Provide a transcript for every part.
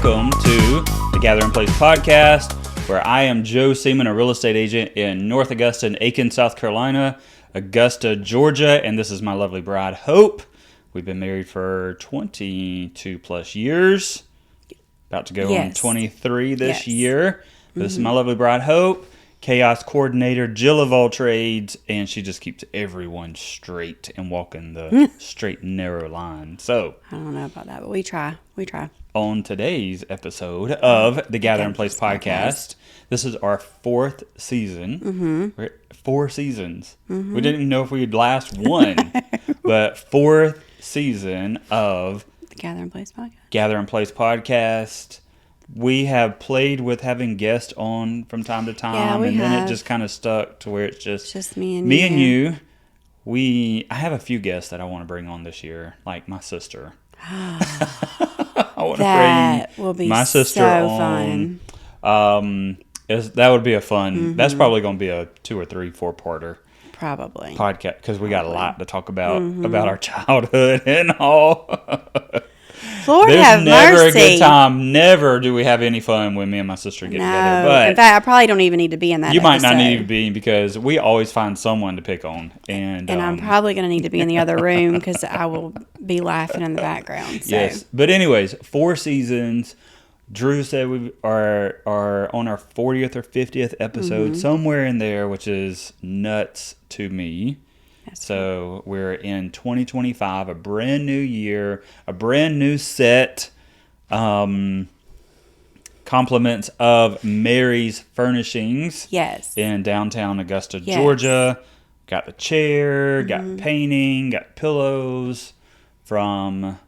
welcome to the Gathering Place podcast, where I am Joe Seaman, a real estate agent in North Augusta and Aiken, South Carolina, Augusta, Georgia, and this is my lovely bride, Hope. We've been married for 22 plus years, about to go on 23 this year. This is my lovely bride, Hope, chaos coordinator, Jill of all trades, and she just keeps everyone straight and walking the straight and narrow line. So I don't know about that, but we try. On today's episode of the Gathering Place podcast, this is our fourth season. We're at 4 seasons. We didn't even know if we'd last one, but fourth season of The Gathering Place podcast. Gathering Place podcast. We have played with having guests on from time to time, then it just kind of stuck to where it's just me and you. I have a few guests that I want to bring on this year, like my sister. I want That to will be bring my sister so on. fun. That would be a fun. That's probably going to be a 2 or 3 4-parter Probably. podcast because we got a lot to talk about our childhood and all. Lord There's have never mercy. a good time. Never do we have any fun when me and my sister get together. But in fact, I probably don't even need to be in that you might not episode. need to be because we always find someone to pick on. And I'm probably going to need to be in the other room because I will be laughing in the background. So. Yes. But anyways, 4 seasons. Drew said we are on our 40th or 50th episode, somewhere in there, which is nuts to me. So we're in 2025, a brand new year, a brand new set. Compliments of Mary's Furnishings. Yes. In downtown Augusta, Georgia. Got the chair, got painting, got pillows from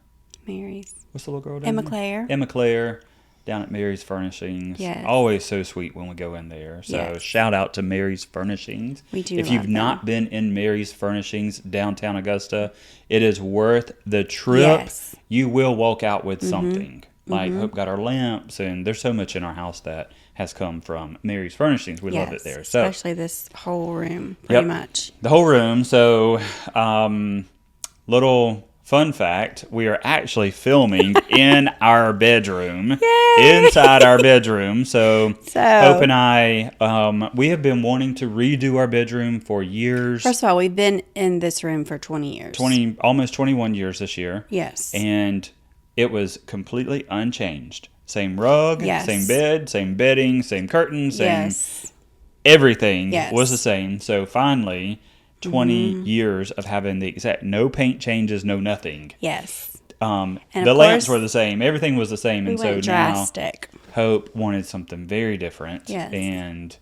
Mary's. What's the little girl down Emma there? Claire. Emma Claire. Down at Mary's Furnishings. Yes. Always so sweet when we go in there. So shout out to Mary's Furnishings. We do If love you've not been in Mary's Furnishings downtown Augusta, it is worth the trip. Yes. You will walk out with something. Like Hope got our lamps, and there's so much in our house that has come from Mary's Furnishings. We love it there. So especially this whole room, pretty much. the whole room. So little fun fact, we are actually filming in our bedroom. Yay! Inside our bedroom. So Hope and I, we have been wanting to redo our bedroom for years. First of all, we've been in this room for 20 years. Almost 21 years this year. Yes. And it was completely unchanged. Same rug, same bed, same bedding, same curtains, same everything was the same. So finally, 20 years of having the exact, no paint changes, no nothing. Yes. And the lamps were the same. Everything was the same. And so drastic. Now Hope wanted something very different. Yes. And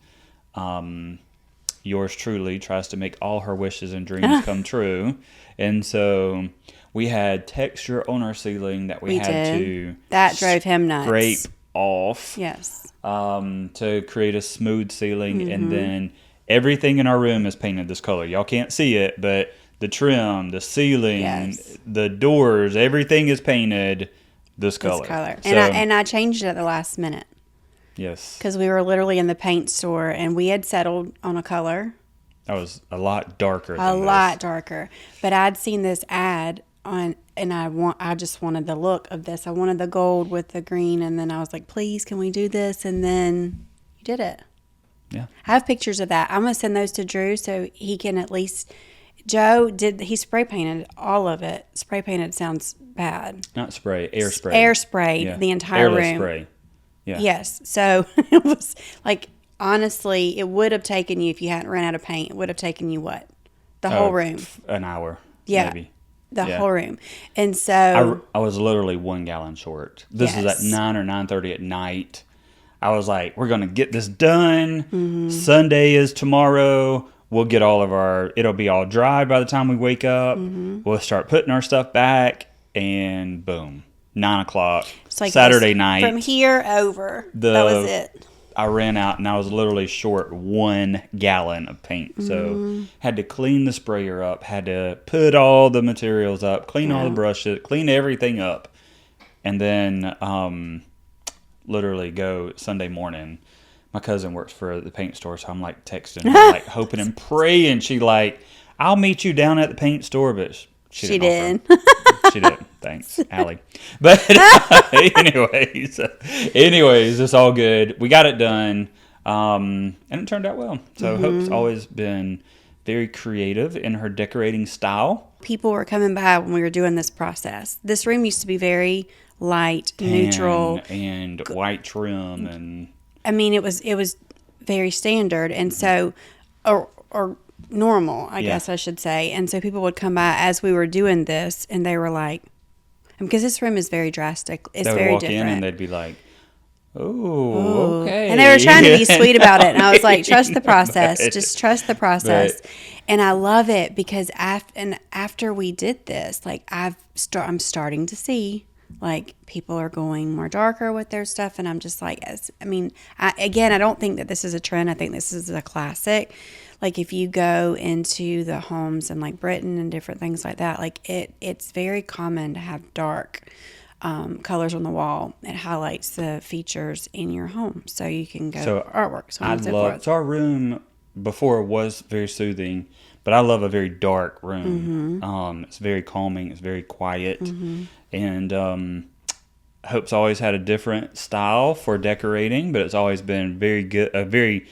yours truly tries to make all her wishes and dreams come true. And so we had texture on our ceiling that we had to that drove him nuts. Scrape off. Yes. To create a smooth ceiling, and then everything in our room is painted this color. Y'all can't see it, but the trim, the ceiling, the doors, everything is painted this color. So, and I changed it at the last minute. Yes. Because we were literally in the paint store, and we had settled on a color. That was a lot darker than a lot darker. But I'd seen this ad on, and I just wanted the look of this. I wanted the gold with the green, and then I was like, please, can we do this? And then you did it. Yeah. I have pictures of that. I'm going to send those to Drew so he can at least... he spray painted all of it. Spray painted sounds bad. Not spray, air spray. Air sprayed the entire Airless room. spray. Yeah. Yes. So it was like, honestly, it would have taken you, if you hadn't run out of paint, it would have taken you what? The whole room. An hour. Yeah. Maybe. The whole room. And so... I was literally 1 gallon short. This was at 9 or 9:30 at night. I was like, we're going to get this done. Sunday is tomorrow. We'll get it'll be all dry by the time we wake up. We'll start putting our stuff back, and boom, 9 o'clock, like Saturday night. From here over, that was it. I ran out, and I was literally short 1 gallon of paint. So had to clean the sprayer up, had to put all the materials up, clean all the brushes, clean everything up. And then literally go Sunday morning. My cousin works for the paint store, so I'm like texting her, like hoping and praying. She like, I'll meet you down at the paint store, but she didn't. She did. Thanks, Allie. But anyways, it's all good. We got it done, and it turned out well. So Hope's always been very creative in her decorating style. People were coming by when we were doing this process. This room used to be very light, neutral, and white trim, and I mean, it was very standard, and so or normal, I guess I should say. And so people would come by as we were doing this, and they were like, because this room is very drastic. It's they would very walk different. in and they'd be like, "Oh, okay." And they were trying to be sweet about it. And I was like, trust the process. Just trust the process. And I love it because after we did this, like I'm starting to see like people are going more darker with their stuff. And I'm just like, I don't think that this is a trend. I think this is a classic. Like if you go into the homes in like Britain and different things like that, like it's very common to have dark colors on the wall. It highlights the features in your home, so you can go artwork. So so our room before was very soothing, but I love a very dark room. It's very calming. It's very quiet, and Hope's always had a different style for decorating, but it's always been a very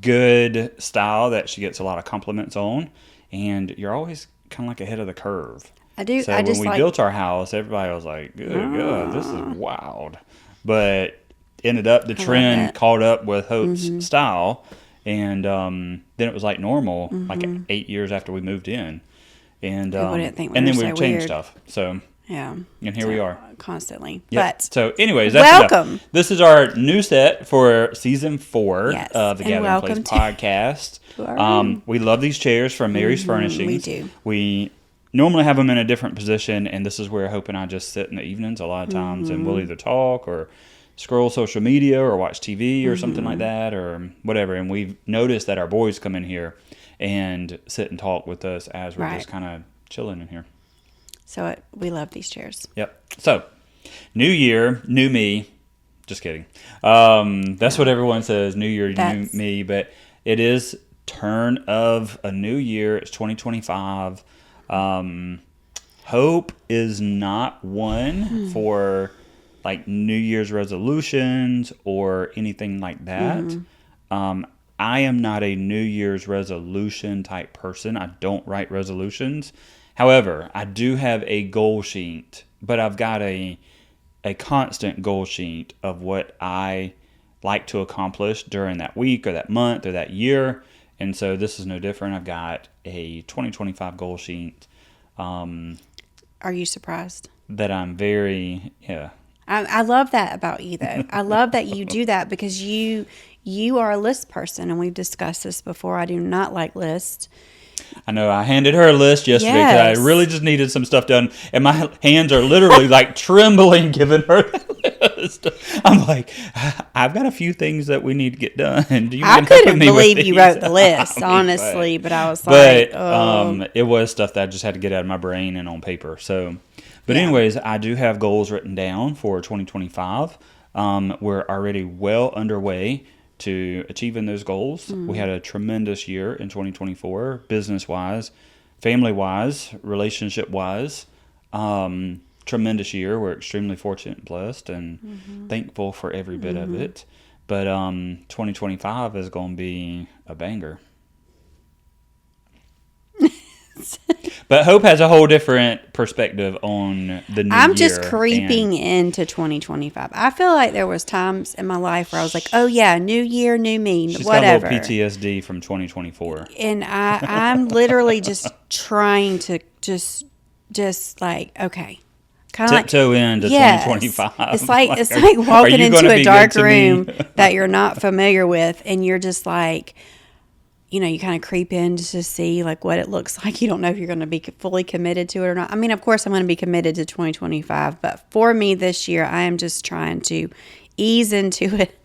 good style that she gets a lot of compliments on, and you're always kind of like ahead of the curve. I do. So when we built our house, everybody was like, "Good God, this is wild," but ended up the trend caught up with Hope's style, and then it was like normal, like 8 years after we moved in, and then we would change stuff. So yeah, and here we are constantly. Yep. But so, anyways, that's welcome. Enough. This is our new set for season 4 of the Gathering Place podcast. We love these chairs from Mary's Furnishings. We do. We normally have them in a different position, and this is where Hope and I just sit in the evenings a lot of times, and we'll either talk or scroll social media or watch TV or something like that or whatever. And we've noticed that our boys come in here and sit and talk with us as we're just kind of chilling in here. So we love these chairs. Yep. So, new year, new me. Just kidding. That's what everyone says, new year, new me. But it is turn of a new year. It's 2025. Hope is not one for like New Year's resolutions or anything like that. I am not a New Year's resolution type person. I don't write resolutions. However, I do have a goal sheet, but I've got a constant goal sheet of what I like to accomplish during that week or that month or that year. And so this is no different. I've got a 2025 goal sheet. Are you surprised? That I'm very, I love that about you, though. I love that you do that because you are a list person, and we've discussed this before. I do not like lists. I know. I handed her a list yesterday because I really just needed some stuff done, and my hands are literally like trembling giving her the list. I'm like, I've got a few things that we need to get done. Do you I couldn't believe you wrote the list, honestly, but I was like, it was stuff that I just had to get out of my brain and on paper. So, but anyways, I do have goals written down for 2025. We're already well underway to achieving those goals. We had a tremendous year in 2024, business-wise, family-wise, relationship-wise. Tremendous year. We're extremely fortunate and blessed and thankful for every bit of it. But 2025 is going to be a banger. But Hope has a whole different perspective on the new year. I'm just creeping into 2025. I feel like there was times in my life where I was like, oh yeah, new year, new me, she's whatever. Got a little PTSD from 2024. And I'm literally just trying to just like, okay. Kind of tiptoe into 2025. It's like walking into a dark room that you're not familiar with, and you're just like, you know, you kind of creep in just to see like what it looks like. You don't know if you're going to be fully committed to it or not. I mean, of course, I'm going to be committed to 2025, but for me this year, I am just trying to ease into it,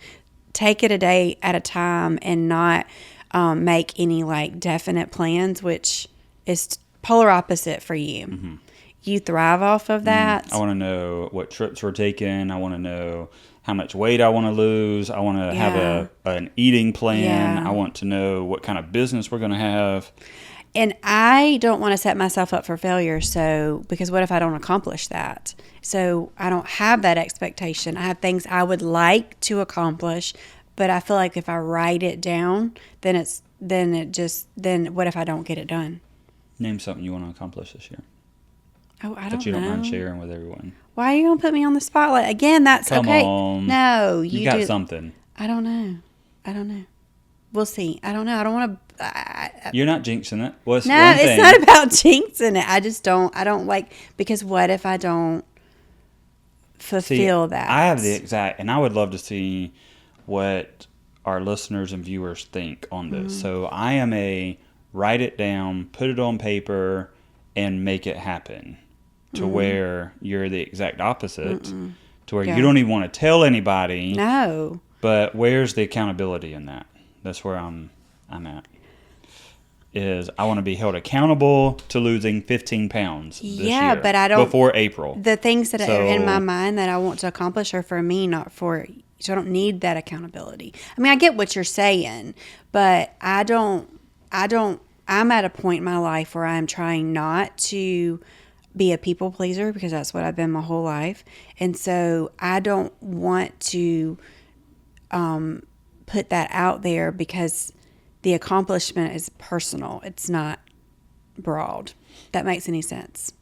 take it a day at a time, and not make any like definite plans, which is polar opposite for you. You thrive off of that. I want to know what trips we're taking. I want to know how much weight I want to lose. I want to have an eating plan. I want to know what kind of business we're going to have. And I don't want to set myself up for failure. So, because what if I don't accomplish that? So I don't have that expectation. I have things I would like to accomplish, but I feel like if I write it down, then what if I don't get it done? Name something you want to accomplish this year. Oh, I don't know. That you don't mind sharing with everyone. Why are you going to put me on the spotlight? Again, that's Come okay. on. No, You got something. I don't know. We'll see. I don't know. I don't want to. You're not jinxing it. What's No, one thing? it's not about jinxing it. I don't like, because what if I don't fulfill that? I have the exact, and I would love to see what our listeners and viewers think on this. Mm-hmm. So I am a write it down, put it on paper, and make it happen. To where you're the exact opposite. To where you don't even want to tell anybody. No. But where's the accountability in that? That's where I'm at. Is I want to be held accountable to losing 15 pounds this year, but I don't. Before April. The things that are in my mind that I want to accomplish are for me, not for. So I don't need that accountability. I mean, I get what you're saying, but I don't. I'm at a point in my life where I'm trying not to be a people pleaser, because that's what I've been my whole life, and so I don't want to put that out there, because the accomplishment is personal. It's not broad. That makes any sense?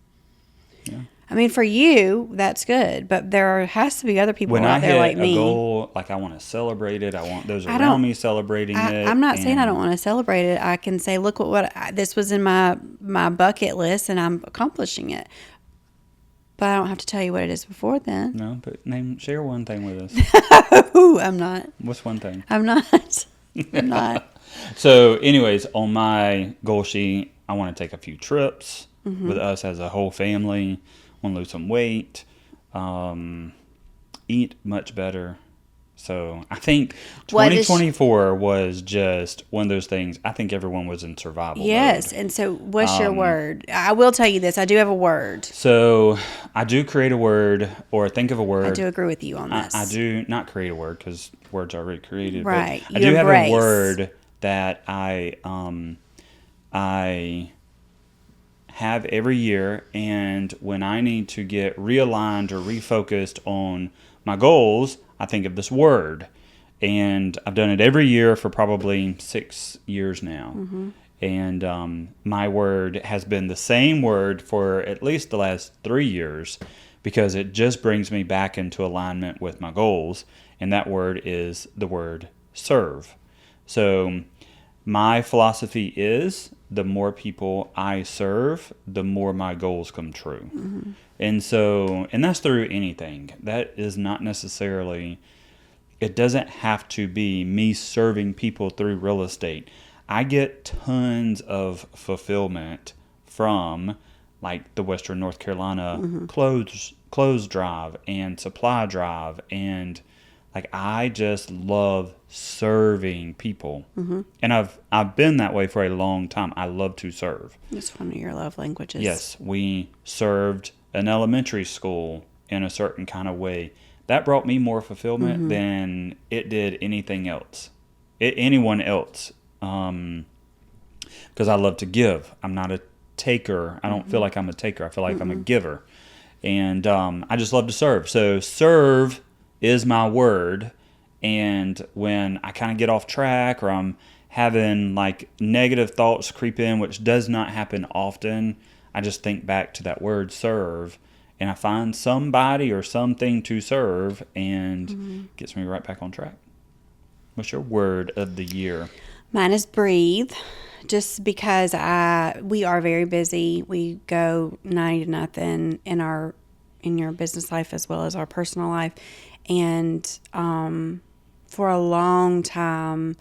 Yeah. I mean, for you, that's good, but there has to be other people out there like me. When I hit a goal, like I want to celebrate it. I want those around me celebrating it. I'm not saying I don't want to celebrate it. I can say, look this was in my bucket list, and I'm accomplishing it. But I don't have to tell you what it is before then. No, but share one thing with us. Ooh, I'm not. What's one thing? I'm not. I'm not. So, anyways, on my goal sheet, I want to take a few trips with us as a whole family. Want to lose some weight, eat much better. So I think 2024 was just one of those things. I think everyone was in survival Yes, mode. and so what's your word? I will tell you this. I do have a word. So I do create a word or think of a word. I do agree with you on this. I do not create a word because words are already created. Right. But I do have a word that I have every year, and when I need to get realigned or refocused on my goals, I think of this word. And I've done it every year for probably 6 years now. Mm-hmm. And my word has been the same word for at least the last 3 years, because it just brings me back into alignment with my goals. And that word is the word serve. So my philosophy is, the more people I serve, the more my goals come true. Mm-hmm. And that's through anything. That is not necessarily, it doesn't have to be me serving people through real estate. I get tons of fulfillment from like the Western North Carolina clothes drive and supply drive, and like I just love serving people. Mm-hmm. And I've been that way for a long time. I love to serve. It's one of your love languages. Yes, we served an elementary school in a certain kind of way. That brought me more fulfillment than it did anything else. Anyone else. Because I love to give. I'm not a taker. I don't feel like I'm a taker. I feel like I'm a giver. And I just love to serve. So serve is my word. And when I kind of get off track, or I'm having like negative thoughts creep in, which does not happen often, I just think back to that word serve, and I find somebody or something to serve, and gets me right back on track. What's your word of the year? Mine is breathe, just because we are very busy. We go 90 to nothing in your business life as well as our personal life. And for a long time,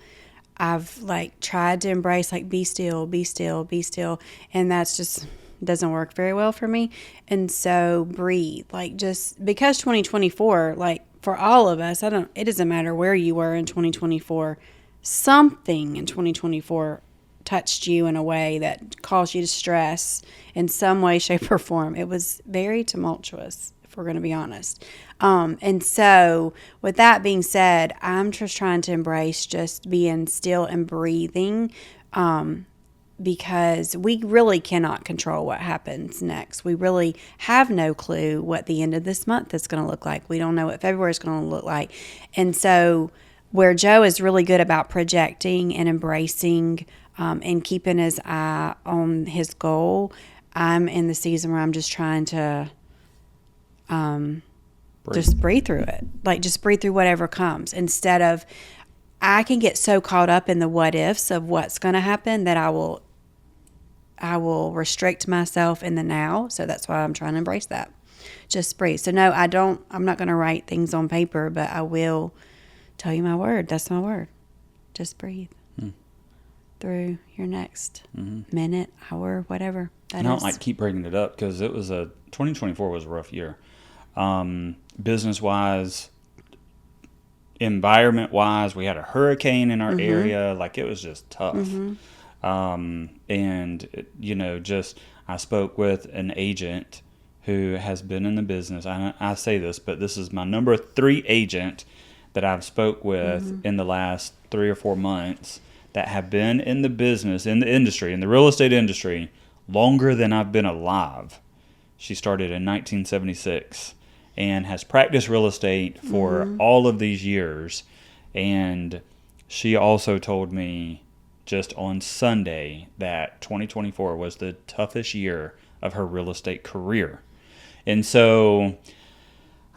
I've like tried to embrace like be still, be still, be still, and that's just doesn't work very well for me. And so breathe, like just because 2024, like for all of us, it doesn't matter where you were in 2024, something in 2024 touched you in a way that caused you to stress in some way, shape, or form. It was very tumultuous, if we're going to be honest. And so with that being said, I'm just trying to embrace just being still and breathing, because we really cannot control what happens next. We really have no clue what the end of this month is going to look like. We don't know what February is going to look like. And so where Joe is really good about projecting and embracing and keeping his eye on his goal, I'm in the season where I'm just trying to just breathe through it. Like, just breathe through whatever comes, instead of, I can get so caught up in the what ifs of what's going to happen that I will restrict myself in the now. So that's why I'm trying to embrace that. Just breathe. So no, I'm not going to write things on paper, but I will tell you my word. That's my word. Just breathe through your next minute, hour, whatever that is. I don't like keep bringing it up because 2024 was a rough year. Business wise, environment wise, we had a hurricane in our area. Like, it was just tough. And I spoke with an agent who has been in the business. I say this, but this is my number 3 agent that I've spoke with in the last 3 or 4 months that have been in the business, in the industry, in the real estate industry, longer than I've been alive. She started in 1976 and has practiced real estate for all of these years. And she also told me just on Sunday that 2024 was the toughest year of her real estate career. And so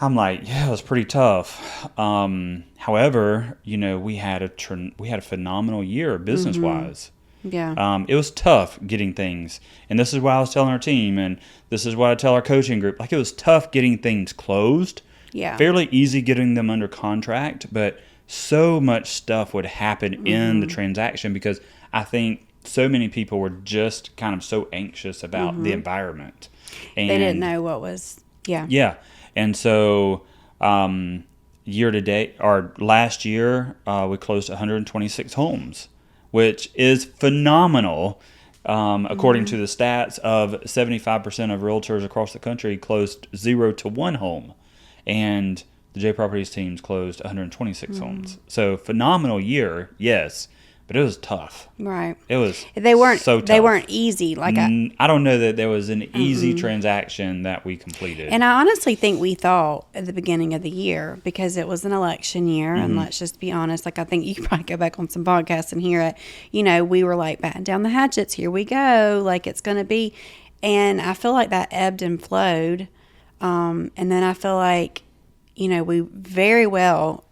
I'm like, yeah, it was pretty tough. However, we had a phenomenal year business wise. Yeah. It was tough getting things. And this is why I was telling our team, and this is what I tell our coaching group. Like, it was tough getting things closed. Yeah. Fairly easy getting them under contract, but so much stuff would happen in the transaction because I think so many people were just kind of so anxious about the environment. And they didn't know what was, Yeah. And so year to date, or last year, we closed 126 homes, which is phenomenal. According to the stats, of 75% of realtors across the country closed 0 to 1 home. And the J Properties teams closed 126 homes. So phenomenal year, yes, but it was tough. Right. It was They weren't so tough. They weren't easy. Like, I don't know that there was an easy transaction that we completed. And I honestly think we thought at the beginning of the year, because it was an election year, and let's just be honest, like, I think you could probably go back on some podcasts and hear it, we were like, batten down the hatchets, here we go, like, it's going to be. And I feel like that ebbed and flowed. And then I feel like, we very well,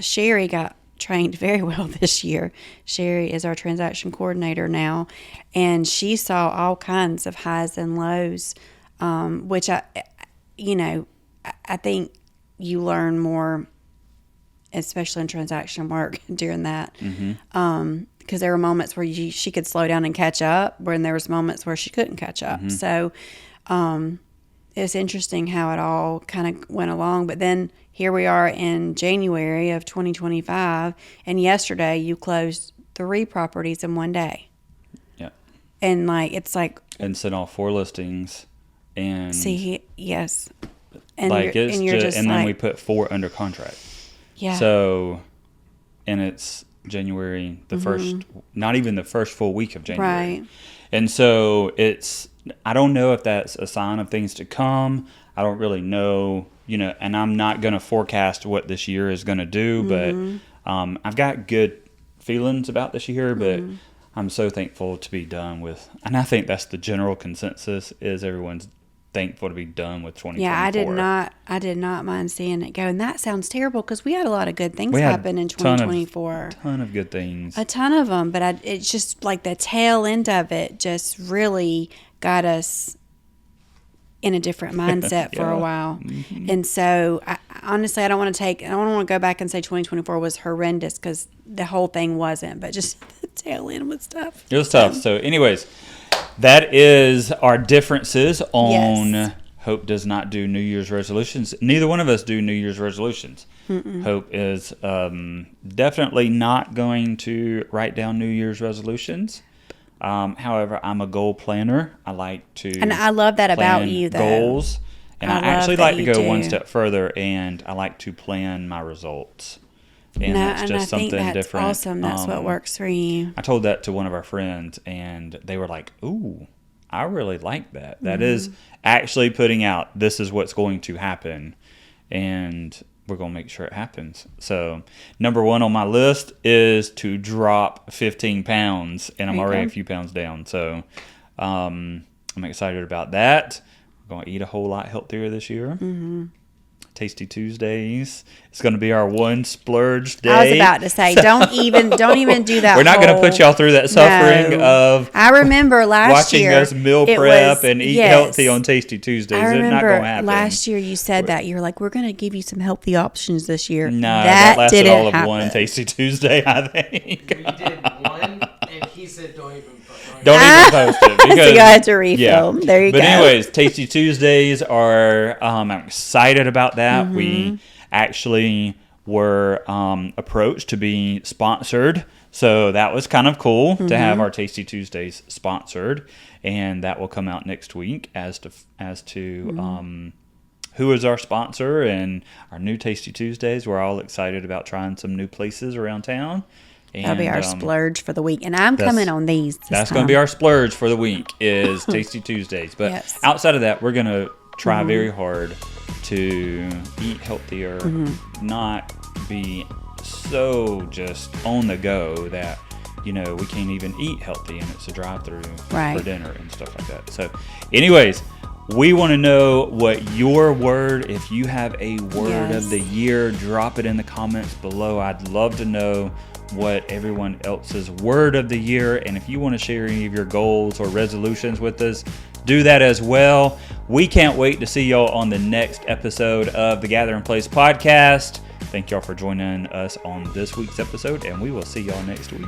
Sherry got trained very well this year. Sherry is our transaction coordinator now, and she saw all kinds of highs and lows, which I think you learn more, especially in transaction work, during that. Because there were moments where she could slow down and catch up, when there was moments where she couldn't catch up. So it's interesting how it all kind of went along. But then here we are in January of 2025, and yesterday you closed 3 properties in one day. Yeah. And and sent off 4 listings, and yes. And you're just and then we put 4 under contract. Yeah. So, and it's January, the first, not even the first full week of January. Right. And so I don't know if that's a sign of things to come. I don't really know, and I'm not going to forecast what this year is going to do, but I've got good feelings about this year, but I'm so thankful to be done with, and I think that's the general consensus, is everyone's thankful to be done with 2024. Yeah, I did not mind seeing it go. And that sounds terrible, because we had a lot of good things happen in 2024. A ton of good things. A ton of them, but it's just like the tail end of it just really got us in a different mindset for a while. And so honestly, I don't want to go back and say 2024 was horrendous, because the whole thing wasn't, but just the tail end was tough. It was tough. So anyways, that is our differences on Hope does not do New Year's resolutions. Neither one of us do New Year's resolutions. Hope is definitely not going to write down New Year's resolutions. However, I'm a goal planner. I like to, and I love that about you, though. Goals, and I actually like to go one step further, and I like to plan my results. And that's just and I something think that's different. Awesome. That's what works for you. I told that to one of our friends, and they were like, "Ooh, I really like that. That is actually putting out, this is what's going to happen, and we're going to make sure it happens." So number 1 on my list is to drop 15 pounds, and I'm already a few pounds down. So I'm excited about that. We're going to eat a whole lot healthier this year. Tasty Tuesdays. It's going to be our one splurge day. I was about to say, don't even do that. We're not going to put y'all through that suffering of. I remember last year watching us meal prep and eat healthy on Tasty Tuesdays. I remember it's not going to happen. Last year you said that you were like, we're going to give you some healthy options this year. No, that lasted all of one Tasty Tuesday, I think. We did one, and he said, "Don't even post So it because you had to refill. Yeah. There you go. But anyways, Tasty Tuesdays are. I'm excited about that. We actually were approached to be sponsored, so that was kind of cool to have our Tasty Tuesdays sponsored, and that will come out next week as to who is our sponsor and our new Tasty Tuesdays. We're all excited about trying some new places around town. That'll be our splurge for the week. And I'm coming on these. That's going to be our splurge for the week is Tasty Tuesdays. But outside of that, we're going to try very hard to eat healthier, not be so just on the go that, we can't even eat healthy and it's a drive-through for dinner and stuff like that. So anyways, we want to know what your word, if you have a word of the year, drop it in the comments below. I'd love to know what everyone else's word of the year, and if you want to share any of your goals or resolutions with us, do that as well. We can't wait to see y'all on the next episode of the Gathering Place podcast. Thank y'all for joining us on this week's episode, and we will see y'all next week.